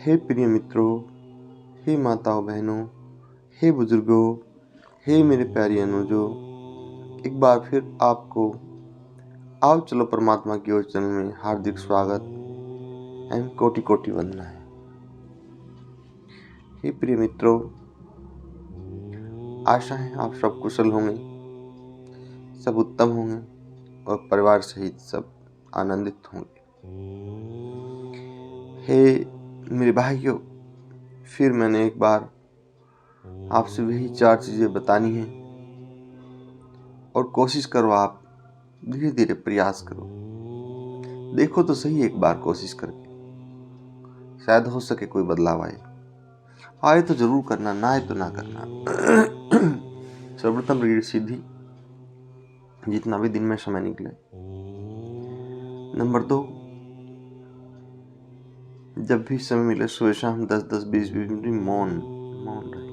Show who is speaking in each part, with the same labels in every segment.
Speaker 1: हे प्रिय मित्रों, हे माताओं बहनों, हे बुजुर्गों, हे मेरे प्यारे अनुजों, एक बार फिर आपको आओ चलो परमात्मा की ओर चैनल में हार्दिक स्वागत एवं कोटि कोटि वंदना है। हे प्रिय मित्रों, आशा है आप सब कुशल होंगे, सब उत्तम होंगे और परिवार सहित सब आनंदित होंगे। हे मेरे भाइयों, फिर मैंने एक बार आपसे वही 4 चीजें बतानी है और कोशिश करो, आप धीरे धीरे प्रयास करो। देखो तो सही एक बार कोशिश करके, शायद हो सके कोई बदलाव आए तो जरूर करना, ना आए तो ना करना। सर्वप्रथम रीढ़ सीधी, जितना भी दिन में समय निकले। नंबर 2, जब भी समय मिले सुबह शाम 10-10, 20-20 मिनट मौन रहे।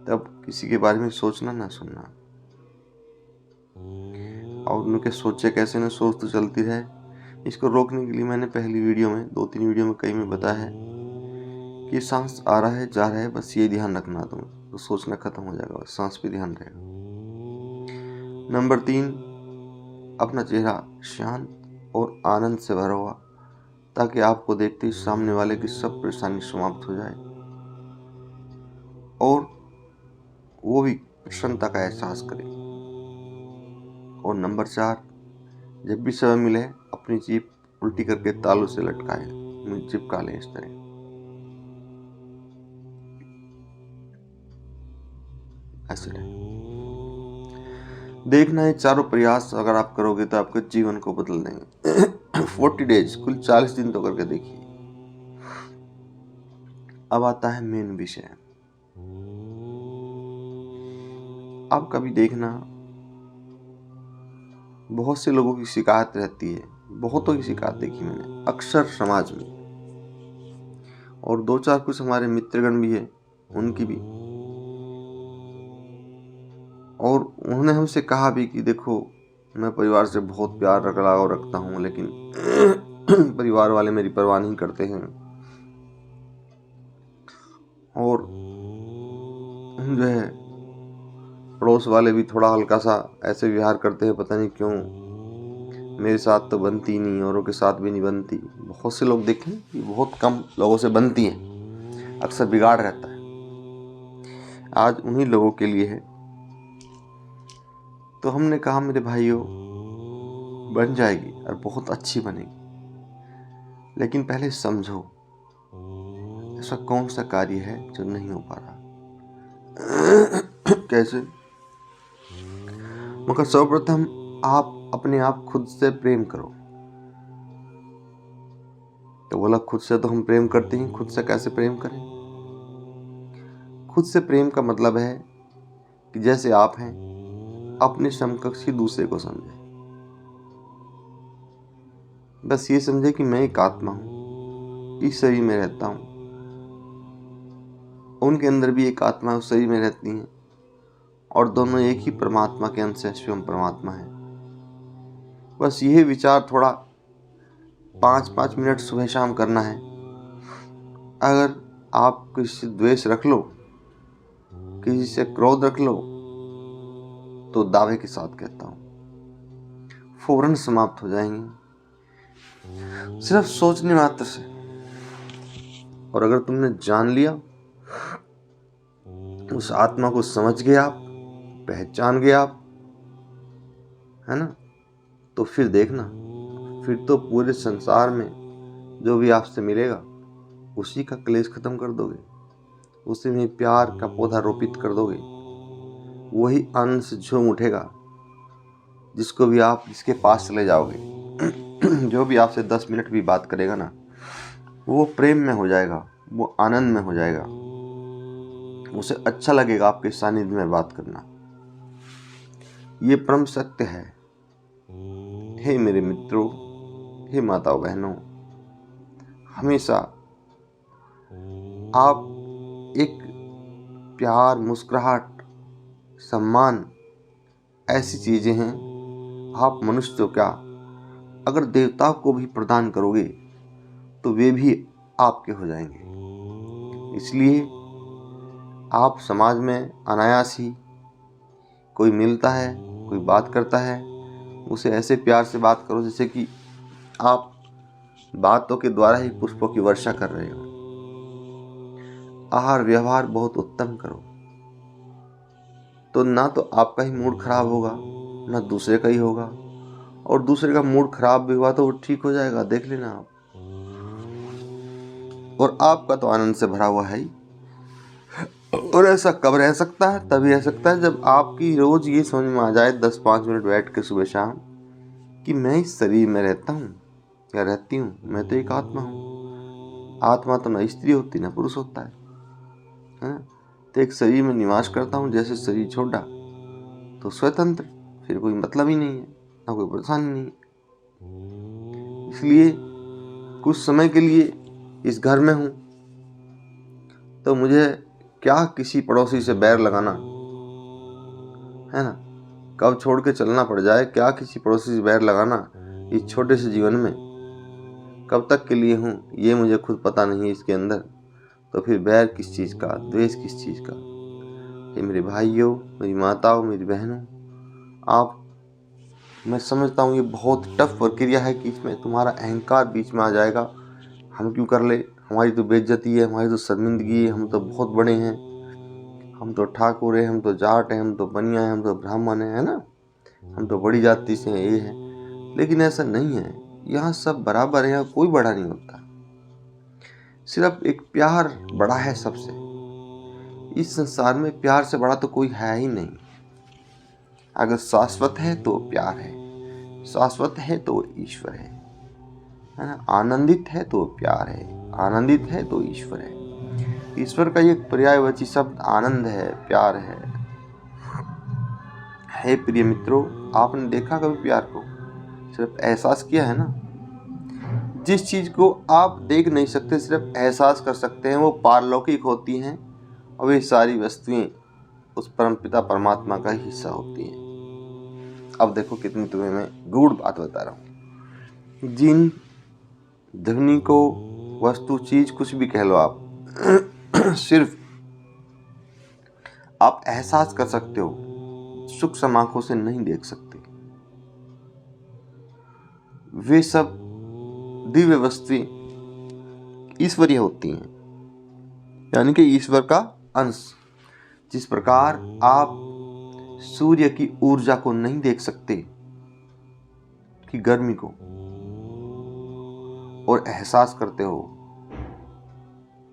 Speaker 1: तब किसी के बारे में सोचना ना सुनना, और उनके सोचे कैसे न सोच तो चलती रहे। इसको रोकने के लिए मैंने पहली वीडियो में 2-3 वीडियो में कई में बताया है कि सांस आ रहा है जा रहा है, बस ये ध्यान रखना, तो सोचना खत्म हो जाएगा, बस सांस पे ध्यान रहेगा। नंबर 3, अपना चेहरा शांत और आनंद से भरा हुआ, ताकि आपको देखते ही सामने वाले की सब परेशानी समाप्त हो जाए और वो भी प्रसन्नता का एहसास करे। और नंबर 4, जब भी समय मिले अपनी जीभ उल्टी करके तालू से लटकाए, चिपका लें इस तरह। ऐसे देखना है, चारों प्रयास अगर आप करोगे तो आपके जीवन को बदल देंगे। 40 डेज, कुल 40 दिन तो करके देखिए। अब आता है मेन विषय। अब कभी देखना, बहुत से लोगों की शिकायत रहती है, बहुतों की शिकायत देखी मैंने अक्सर समाज में, और 2-4 कुछ हमारे मित्रगण भी है उनकी भी। और उन्होंने हमसे कहा भी कि देखो, मैं परिवार से बहुत प्यार लगाव रखता हूँ, लेकिन परिवार वाले मेरी परवाह नहीं करते हैं, और जो है पड़ोस वाले भी थोड़ा हल्का सा ऐसे व्यवहार करते हैं, पता नहीं क्यों, मेरे साथ तो बनती नहीं, औरों के साथ भी नहीं बनती। बहुत से लोग देखें कि बहुत कम लोगों से बनती हैं, अक्सर बिगाड़ रहता है। आज उन्हीं लोगों के लिए है। तो हमने कहा मेरे भाइयों, बन जाएगी और बहुत अच्छी बनेगी, लेकिन पहले समझो ऐसा कौन सा कार्य है जो नहीं हो पा रहा। कैसे? मगर सर्वप्रथम आप अपने आप खुद से प्रेम करो। तो बोला, खुद से तो हम प्रेम करते हैं, खुद से कैसे प्रेम करें? खुद से प्रेम का मतलब है कि जैसे आप हैं, अपने समकक्षी दूसरे को समझे। बस ये समझे कि मैं एक आत्मा हूं, इस शरीर में रहता हूं, उनके अंदर भी एक आत्मा उस शरीर में रहती है, और दोनों एक ही परमात्मा के अंश है, स्वयं परमात्मा है। बस यही विचार थोड़ा 5-5 मिनट सुबह शाम करना है। अगर आप किसी से द्वेष रख लो, किसी से क्रोध रख लो, तो दावे के साथ कहता हूं फौरन समाप्त हो जाएंगे, सिर्फ सोचने मात्र से। और अगर तुमने जान लिया, उस आत्मा को समझ गए आप, पहचान गए आप, है ना, तो फिर देखना, फिर तो पूरे संसार में जो भी आपसे मिलेगा उसी का क्लेश खत्म कर दोगे, उसी में प्यार का पौधा रोपित कर दोगे। वही आनंद से झूम उठेगा, जिसको भी आप इसके पास चले जाओगे। जो भी आपसे 10 मिनट भी बात करेगा ना, वो प्रेम में हो जाएगा, वो आनंद में हो जाएगा, उसे अच्छा लगेगा आपके सानिध्य में बात करना। ये परम सत्य है। हे मेरे मित्रों, हे माताओं बहनों, हमेशा आप एक प्यार, मुस्कुराहट, सम्मान, ऐसी चीजें हैं, आप मनुष्य तो क्या, अगर देवताओं को भी प्रदान करोगे तो वे भी आपके हो जाएंगे। इसलिए आप समाज में अनायास ही कोई मिलता है, कोई बात करता है, उसे ऐसे प्यार से बात करो जैसे कि आप बातों के द्वारा ही पुष्पों की वर्षा कर रहे हो। आहार व्यवहार बहुत उत्तम करो, तो ना तो आपका ही मूड खराब होगा, ना दूसरे का ही होगा, और दूसरे का मूड खराब भी हुआ तो वो ठीक हो जाएगा, देख लेना आप। और आपका तो आनंद से भरा हुआ है ही। और ऐसा कब रह सकता है? तभी रह सकता है जब आपकी रोज ये समझ में आ जाए 10-5 मिनट बैठ के सुबह शाम कि मैं इस शरीर में रहता हूँ या रहती हूँ, मैं तो एक आत्मा हूँ। आत्मा तो न स्त्री होती न पुरुष होता है ना। तो एक शरीर में निवास करता हूँ, जैसे शरीर छोड़ा तो स्वतंत्र, फिर कोई मतलब ही नहीं है, ना कोई परेशानी नहीं है। इसलिए कुछ समय के लिए इस घर में हूँ तो मुझे क्या किसी पड़ोसी से बैर लगाना है ना। कब छोड़ के चलना पड़ जाए, क्या किसी पड़ोसी से बैर लगाना इस छोटे से जीवन में, कब तक के लिए हूँ ये मुझे खुद पता नहीं है इसके अंदर। तो फिर बैर किस चीज़ का, द्वेष किस चीज़ का। ये मेरे भाइयों, मेरी माताओं, मेरी बहनों, आप, मैं समझता हूँ ये बहुत टफ प्रक्रिया है कि इसमें तुम्हारा अहंकार बीच में आ जाएगा। हम क्यों कर ले, हमारी तो बेइज्जती है, हमारी तो शर्मिंदगी है, हम तो बहुत बड़े हैं, हम तो ठाकुर हैं, हम तो जाट हैं, हम तो बनिया हैं, हम तो ब्राह्मण हैं, है ना, हम तो बड़ी जाति से हैं, ये हैं। लेकिन ऐसा नहीं है, यहाँ सब बराबर है, यहाँ कोई बड़ा नहीं होता। सिर्फ एक प्यार बड़ा है सबसे। इस संसार में प्यार से बड़ा तो कोई है ही नहीं। अगर शाश्वत है तो प्यार है, शाश्वत है तो ईश्वर है ना। आनंदित है तो प्यार है, आनंदित है तो ईश्वर है। ईश्वर का एक पर्यायवाची शब्द आनंद है, प्यार है। हे प्रिय मित्रों, आपने देखा कभी प्यार को? सिर्फ एहसास किया है ना। जिस चीज को आप देख नहीं सकते, सिर्फ एहसास कर सकते हैं, वो पारलौकिक होती हैं, और वे सारी वस्तुएं उस परमपिता परमात्मा का हिस्सा होती हैं। अब देखो कितनी तुम्हें मैं गूढ़ बात बता रहा हूँ। जिन ध्वनि को, वस्तु, चीज, कुछ भी कह लो आप, सिर्फ आप एहसास कर सकते हो, सूक्ष्म आंखों से नहीं देख सकते। वे सब दिव्य वस्तुएं ईश्वरीय होती हैं, यानी कि ईश्वर का अंश। जिस प्रकार आप सूर्य की ऊर्जा को नहीं देख सकते, की गर्मी को, और एहसास करते हो,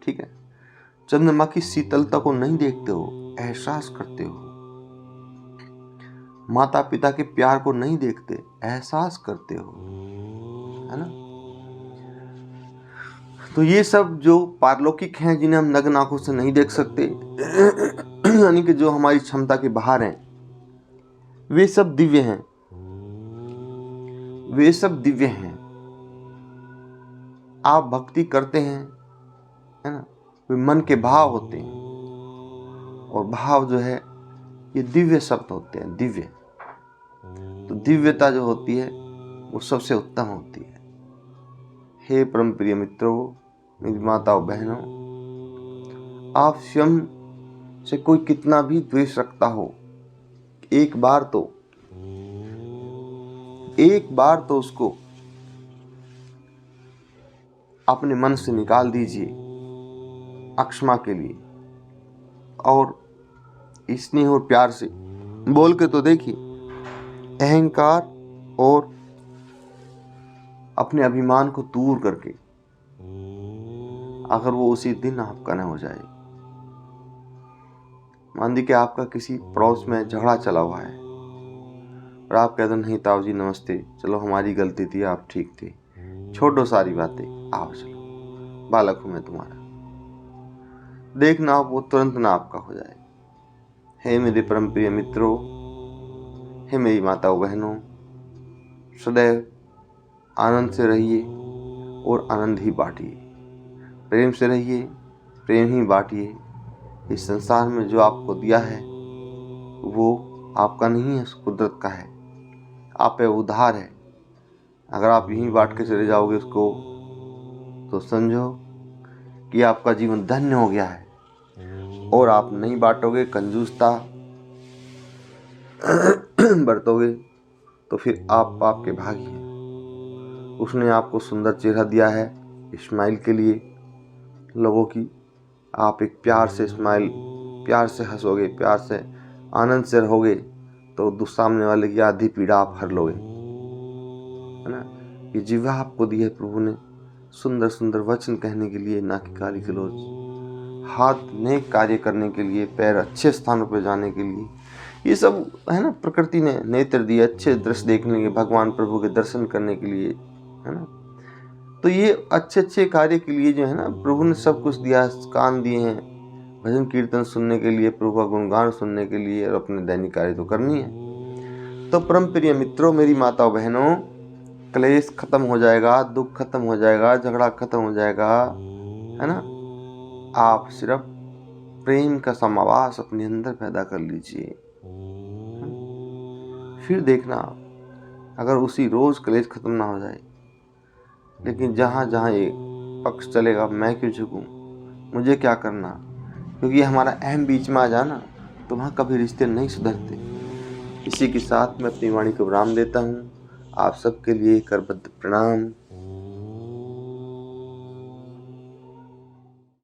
Speaker 1: ठीक है। चंद्रमा की शीतलता को नहीं देखते हो, एहसास करते हो। माता पिता के प्यार को नहीं देखते, एहसास करते हो, है ना। तो ये सब जो पारलौकिक हैं, जिन्हें हम नग्न आंखों से नहीं देख सकते, यानी कि जो हमारी क्षमता के बाहर हैं, वे सब दिव्य हैं, वे सब दिव्य हैं। आप भक्ति करते हैं, है ना, वे मन के भाव होते हैं, और भाव जो है ये दिव्य शब्द होते हैं, दिव्य। तो दिव्यता जो होती है वो सबसे उत्तम होती है। हे परम प्रिय मित्रों, मेरी माताओं बहनों, आप स्वयं से कोई कितना भी द्वेष रखता हो, एक बार तो उसको अपने मन से निकाल दीजिए अक्षमा के लिए, और स्नेह और प्यार से बोल के तो देखिए। अहंकार और अपने अभिमान को दूर करके, अगर वो उसी दिन आपका न हो जाए। मान लीजिए कि आपका किसी पड़ोस में झगड़ा चला हुआ है, और आप कहते नहीं ताऊ जी नमस्ते, चलो हमारी गलती थी, आप ठीक थे, छोड़ो सारी बातें, आओ चलो, बालक हूं मैं तुम्हारा। देखना आप वो तुरंत ना आपका हो जाए। हे मेरे परम प्रिय मित्रों, हे मेरी माताओं बहनों, सदैव आनंद से रहिए और आनंद ही बांटिए। प्रेम से रहिए, प्रेम ही बांटिए। इस संसार में जो आपको दिया है वो आपका नहीं है, कुदरत का है। आप पे उधार है। अगर आप यहीं बांट के चले जाओगे उसको, तो समझो कि आपका जीवन धन्य हो गया है। और आप नहीं बांटोगे, कंजूसता बरतोगे, तो फिर आप पाप के भागी हैं। उसने आपको सुंदर चेहरा दिया है इस्माइल के लिए लोगों की। आप एक प्यार से स्माइल, प्यार से हंसोगे, प्यार से आनंद से रहोगे, तो सामने वाले की आधी पीड़ा आप हर लोगे, है ना। ये जिह्वा आपको दी है प्रभु ने सुंदर सुंदर वचन कहने के लिए, ना कि गाली गलौज। हाथ नेक कार्य करने के लिए, पैर अच्छे स्थानों पर जाने के लिए, ये सब है ना। प्रकृति ने नेत्र दिए अच्छे दृश्य देखने के, भगवान प्रभु के दर्शन करने के लिए, है ना। तो ये अच्छे अच्छे कार्य के लिए जो है ना, प्रभु ने सब कुछ दिया। कान दिए हैं भजन कीर्तन सुनने के लिए, प्रभु का गुणगान सुनने के लिए, और अपने दैनिक कार्य तो करनी है। तो परम प्रिय मित्रों, मेरी माताओं बहनों, क्लेश खत्म हो जाएगा, दुख खत्म हो जाएगा, झगड़ा खत्म हो जाएगा, है ना। आप सिर्फ प्रेम का समावास अपने अंदर पैदा कर लीजिए, फिर देखना अगर उसी रोज क्लेश खत्म ना हो जाए। लेकिन जहाँ जहाँ ये पक्ष चलेगा, मैं क्यों झुकूं, मुझे क्या करना, क्योंकि हमारा अहम बीच में आ जाना, तो वहाँ कभी रिश्ते नहीं सुधरते। इसी के साथ मैं अपनी वाणी को विराम देता हूँ। आप सबके लिए करबद्ध प्रणाम।